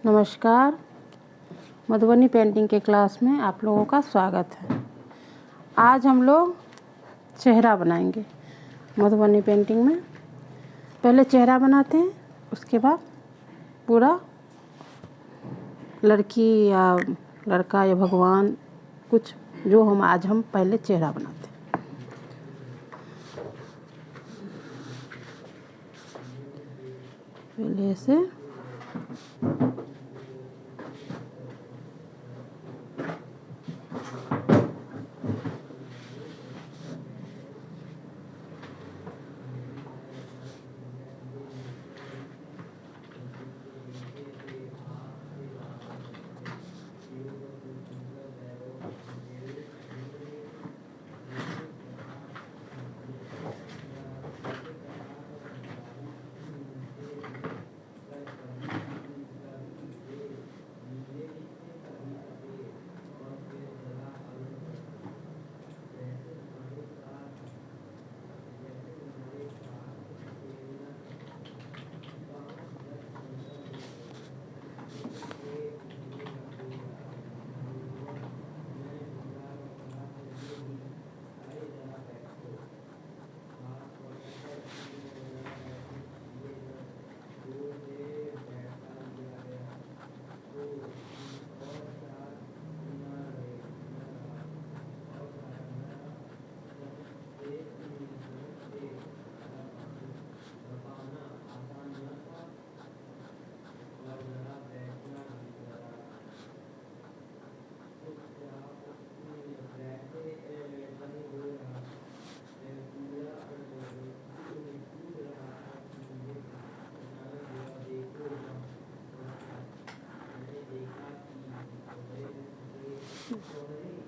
नमस्कार। मधुबनी पेंटिंग के क्लास में आप लोगों का स्वागत है। आज हम लोग चेहरा बनाएंगे मधुबनी पेंटिंग में। पहले चेहरा बनाते हैं, उसके बाद पूरा लड़की या लड़का या भगवान कुछ जो हम पहले चेहरा बनाते हैं। पहले से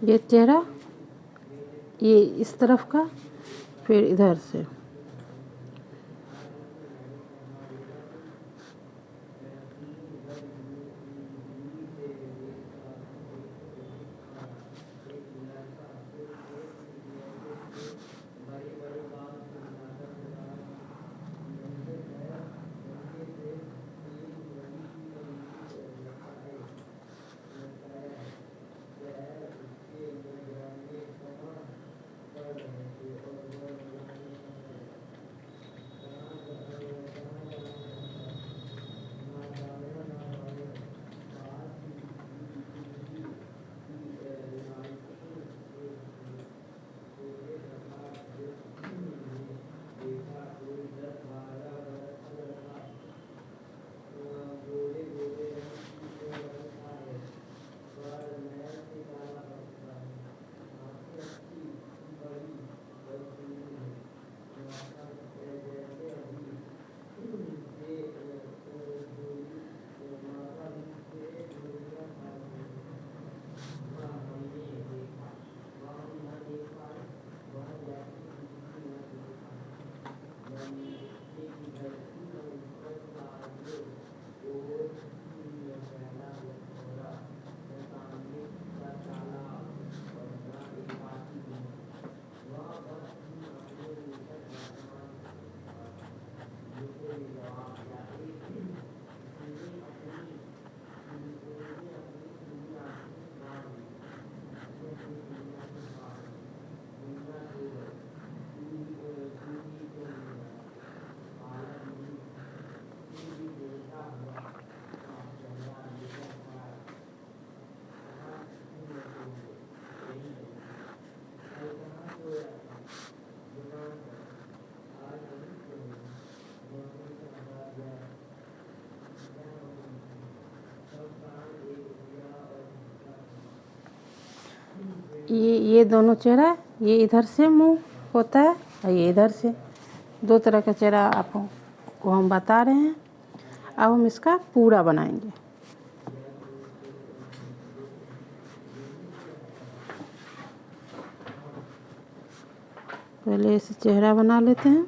ये चेहरा, ये इस तरफ का, फिर इधर से ये दोनों चेहरा, ये इधर से मुंह होता है और ये इधर से। दो तरह का चेहरा आपको हम बता रहे हैं। अब हम इसका पूरा बनाएंगे। पहले इसे चेहरा बना लेते हैं।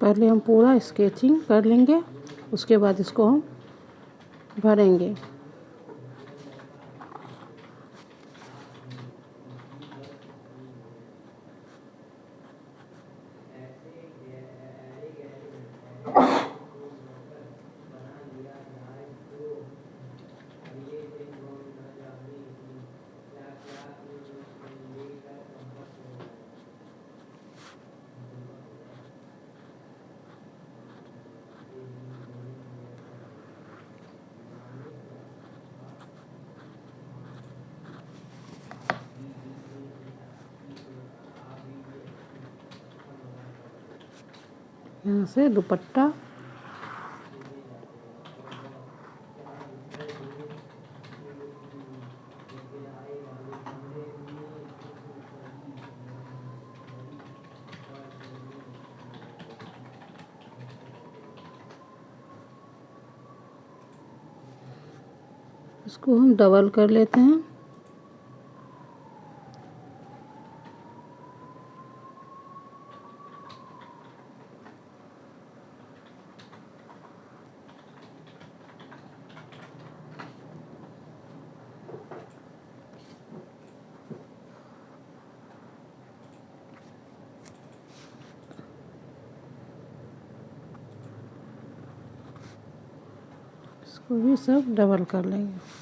पहले हम पूरा स्केचिंग कर लेंगे, उसके बाद इसको हम भरेंगे। यहाँ से दुपट्टा, इसको हम डबल कर लेते हैं। इसको भी सब डबल कर लेंगे।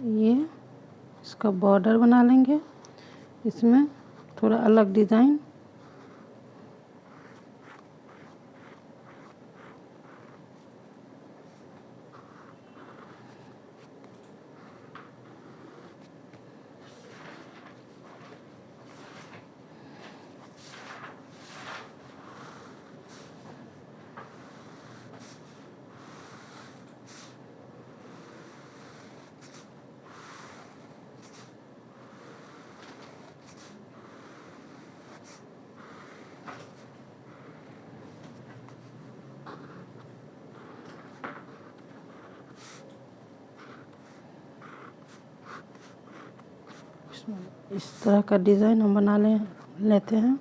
ये इसका बॉर्डर बना लेंगे, इसमें थोड़ा अलग डिज़ाइन। इस तरह का डिज़ाइन हम बना लेते हैं।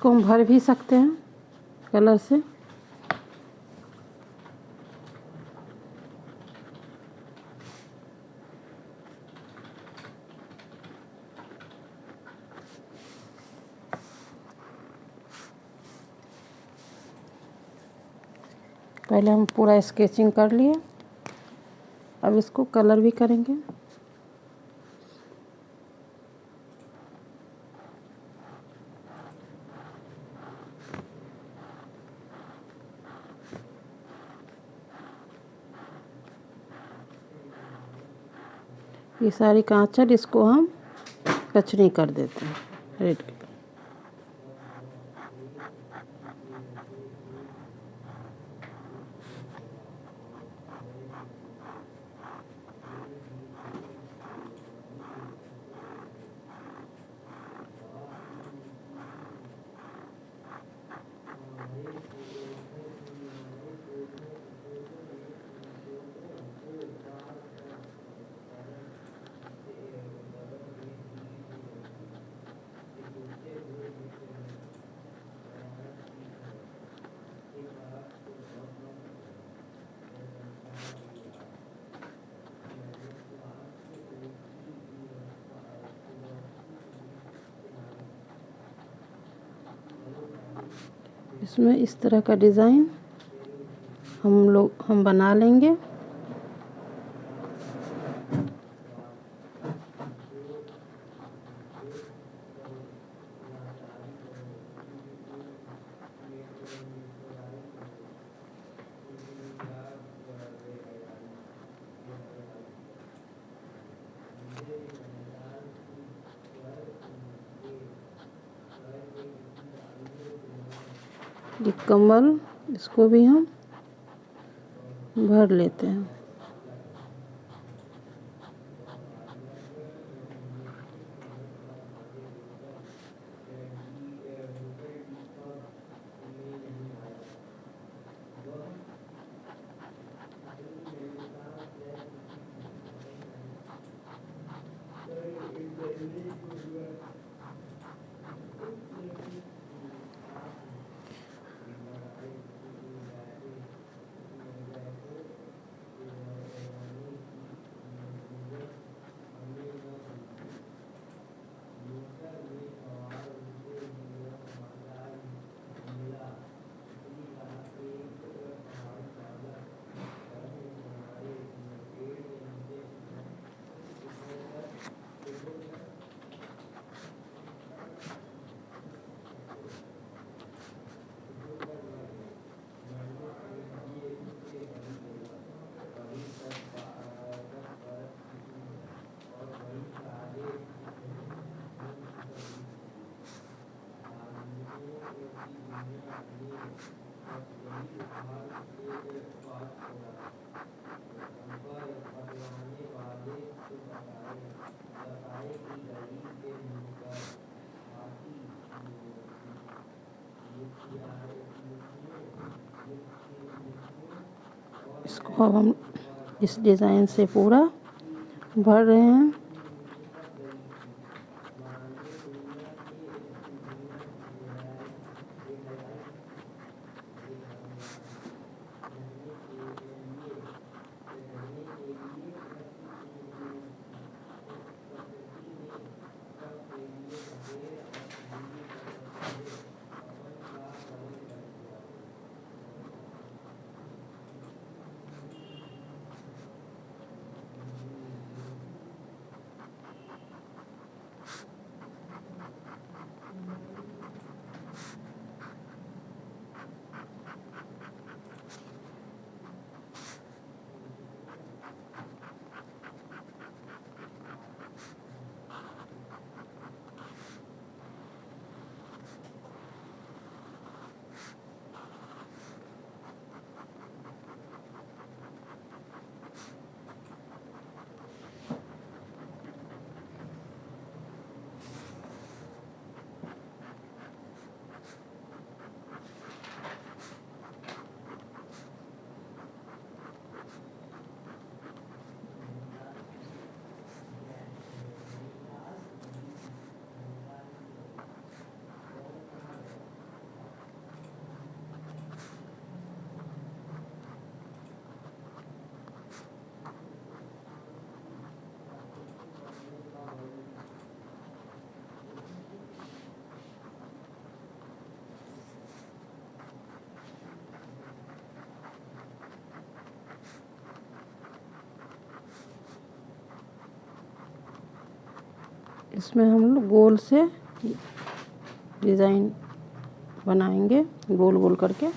इसको हम भर भी सकते हैं कलर से। पहले हम पूरा स्केचिंग कर लिए, अब इसको कलर भी करेंगे। ये सारी कांचर इसको हम कचरी कर देते हैं रेड कलर। इसमें इस तरह का डिज़ाइन हम बना लेंगे। ये कमल, इसको भी हम भर लेते हैं। इसको अब हम इस डिज़ाइन से पूरा भर रहे हैं। इसमें हम लोग गोल से डिज़ाइन बनाएंगे, गोल गोल करके।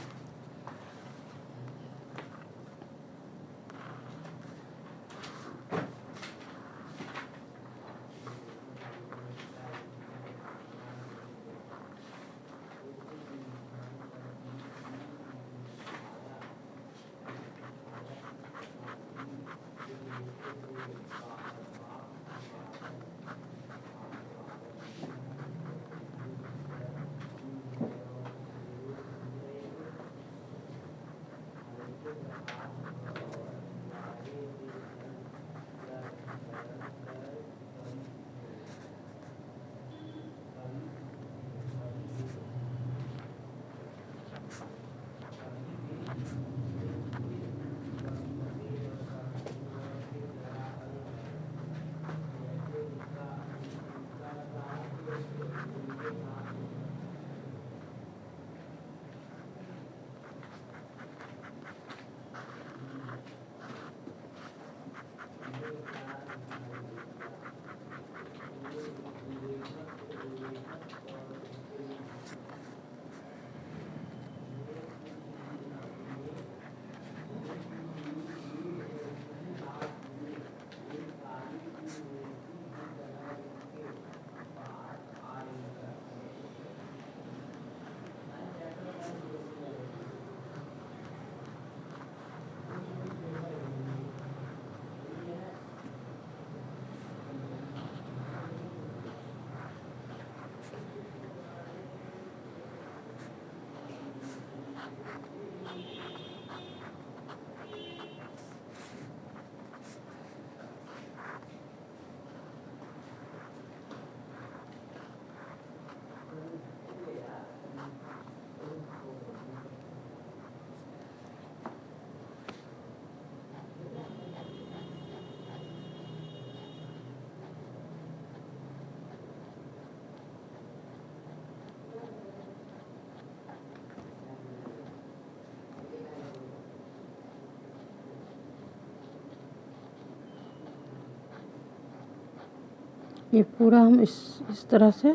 ये पूरा हम इस तरह से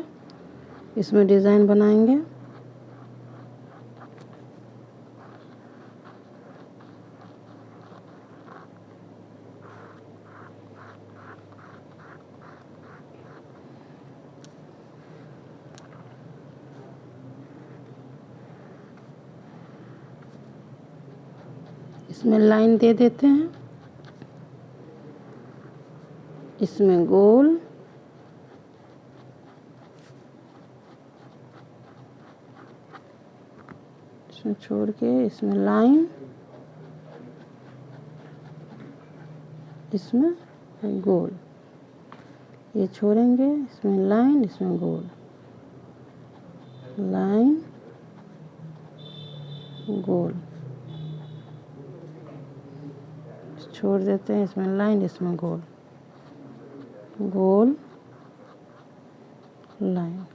इसमें डिज़ाइन बनाएंगे। इसमें लाइन दे देते हैं, इसमें गोल, इसमें छोड़ के इसमें लाइन, इसमें गोल, ये छोड़ेंगे, इसमें लाइन, इसमें गोल, लाइन, गोल, छोड़ देते हैं, इसमें लाइन, इसमें गोल, गोल, लाइन।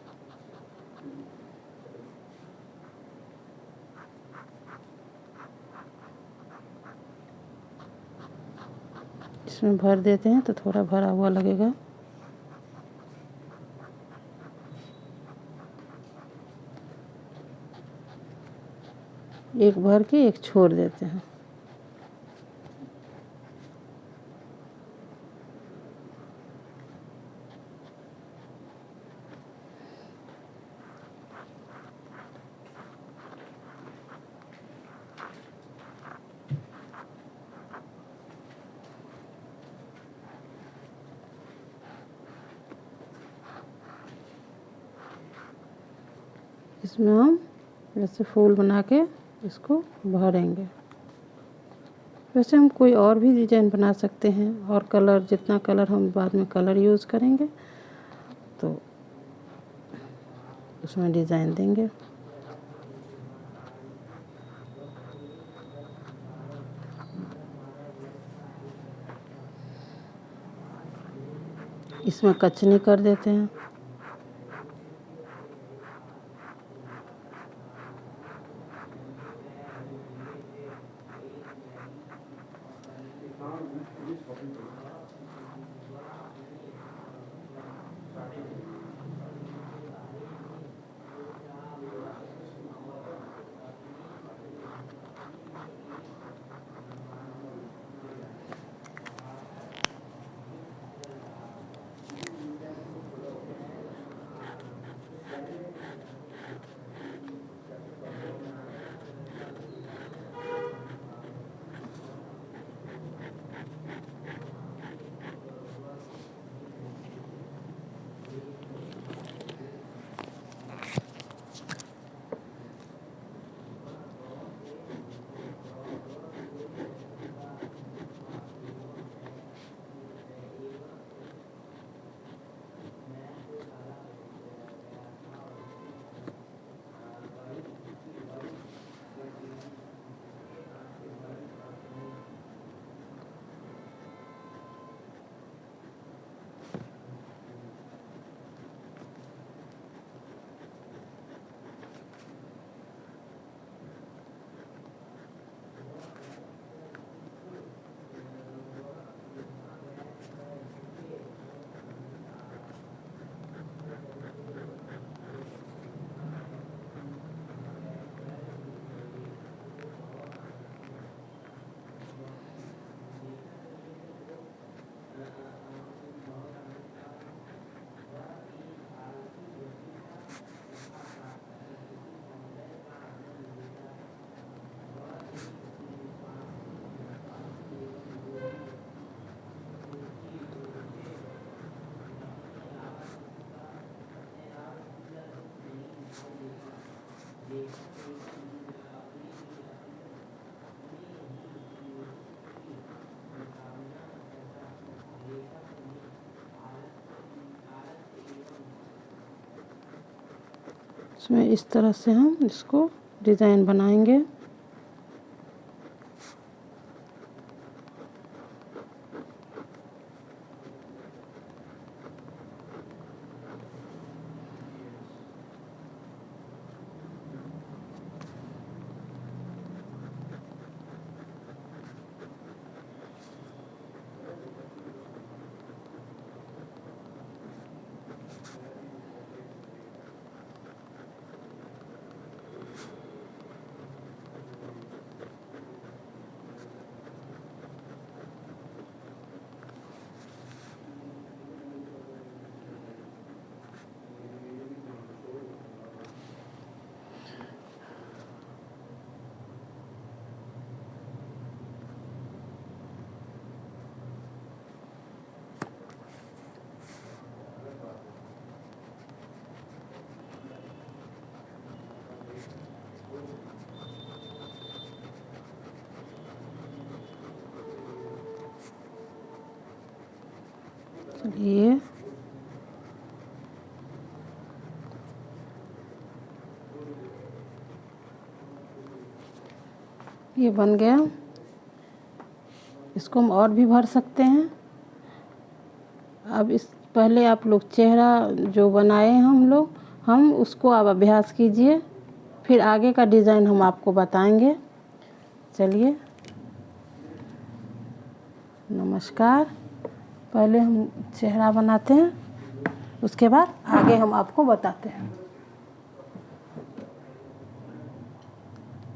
इसमें भर देते हैं तो थोड़ा भरा हुआ लगेगा। एक भर के एक छोड़ देते हैं। इसमें हम ऐसे फूल बना के इसको भरेंगे। वैसे हम कोई और भी डिज़ाइन बना सकते हैं, और कलर, जितना कलर हम बाद में कलर यूज़ करेंगे तो उसमें डिज़ाइन देंगे। इसमें कचनी कर देते हैं। इसमें इस तरह से हम इसको डिज़ाइन बनाएंगे। चलिए ये बन गया। इसको हम और भी भर सकते हैं। अब इस पहले आप लोग चेहरा जो बनाए हैं हम उसको आप अभ्यास कीजिए, फिर आगे का डिज़ाइन हम आपको बताएंगे। चलिए नमस्कार। पहले हम चेहरा बनाते हैं, उसके बाद आगे हम आपको बताते हैं।